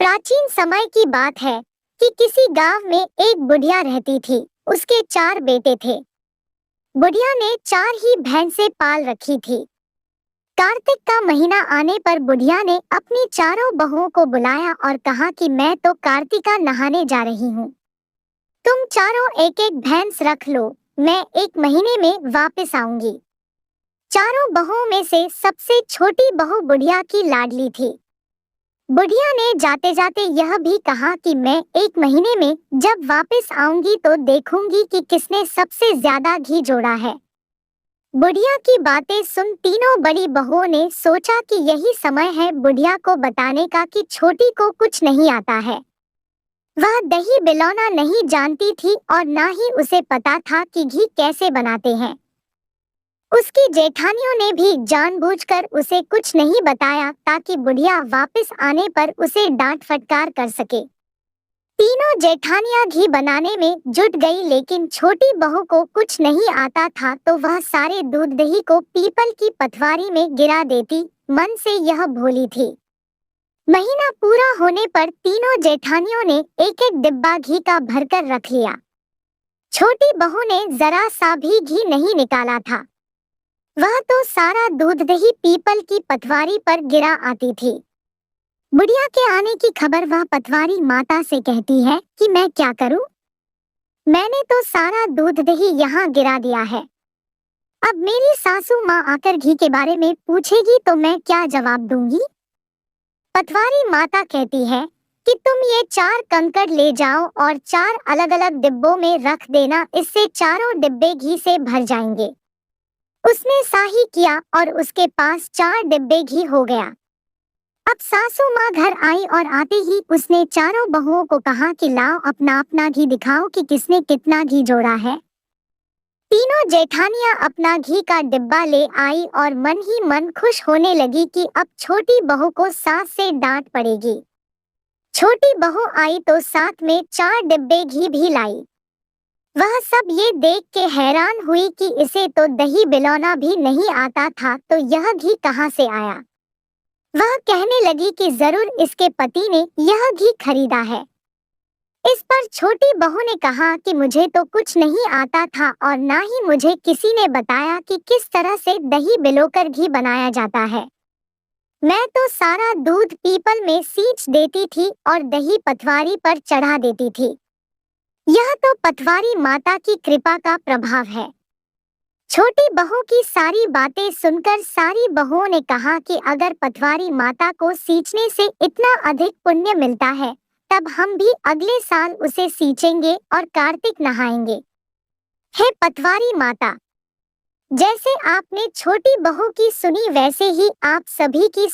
प्राचीन समय की बात है कि किसी गांव में एक बुढ़िया रहती थी। उसके 4 बेटे थे। बुढ़िया ने 4 ही भैंसें पाल रखी थी। कार्तिक का महीना आने पर बुढ़िया ने अपनी चारों बहुओं को बुलाया और कहा कि मैं तो कार्तिका नहाने जा रही हूँ। तुम चारों एक एक भैंस रख लो, मैं 1 महीने में वापस आऊंगी। चारों बहुओं में से सबसे छोटी बहू बुढ़िया की लाडली थी। बुढ़िया ने जाते जाते यह भी कहा कि मैं 1 महीने में जब वापस आऊंगी तो देखूंगी कि किसने सबसे ज्यादा घी जोड़ा है। बुढ़िया की बातें सुन तीनों बड़ी बहुओं ने सोचा कि यही समय है बुढ़िया को बताने का कि छोटी को कुछ नहीं आता है। वह दही बिलौना नहीं जानती थी और ना ही उसे पता था कि घी कैसे बनाते हैं। उसकी जेठानियों ने भी जानबूझकर उसे कुछ नहीं बताया ताकि बुढ़िया वापस आने पर उसे डांट फटकार कर सके। तीनों जेठानियां घी बनाने में जुट गई, लेकिन छोटी बहू को कुछ नहीं आता था तो वह सारे दूध दही को पीपल की पटवारी में गिरा देती। मन से यह भोली थी। महीना पूरा होने पर तीनों जेठानियों ने एक एक डिब्बा घी का भरकर रख लिया। छोटी बहू ने जरा सा भी घी नहीं निकाला था। वह तो सारा दूध दही पीपल की पटवारी पर गिरा आती थी। बुढ़िया के आने की खबर वह पटवारी माता से कहती है कि मैं क्या करूं? मैंने तो सारा दूध दही यहाँ गिरा दिया है। अब मेरी सासू माँ आकर घी के बारे में पूछेगी तो मैं क्या जवाब दूंगी? पटवारी माता कहती है कि तुम ये 4 कंकड़ ले जाओ और 4 अलग-अलग डिब्बों में रख देना, इससे चारों डिब्बे घी से भर जाएंगे। उसने साही किया और उसके पास 4 डिब्बे घी हो गया। अब सासू माँ घर आई और आते ही उसने चारों बहुओं को कहा कि लाओ अपना अपना घी दिखाओ कि किसने कितना घी जोड़ा है। तीनों जेठानियां अपना घी का डिब्बा ले आई और मन ही मन खुश होने लगी कि अब छोटी बहू को सास से डांट पड़ेगी। छोटी बहू आई तो साथ में 4 डिब्बे घी भी लाई। वह सब ये देख के हैरान हुई कि इसे तो दही बिलौना भी नहीं आता था तो यह घी कहाँ से आया। वह कहने लगी कि जरूर इसके पति ने यह घी खरीदा है। इस पर छोटी बहू ने कहा कि मुझे तो कुछ नहीं आता था और ना ही मुझे किसी ने बताया कि किस तरह से दही बिलोकर घी बनाया जाता है। मैं तो सारा दूध पीपल में सींच देती थी और दही पटवारी पर चढ़ा देती थी। यह तो पटवारी माता की कृपा का प्रभाव है। छोटी बहू की सारी बातें सुनकर सारी बहुओं ने कहा कि अगर पटवारी माता को सींचने से इतना अधिक पुण्य मिलता है तब हम भी अगले साल उसे सींचेंगे और कार्तिक नहाएंगे। हे पटवारी माता, जैसे आपने छोटी बहू की सुनी वैसे ही आप सभी की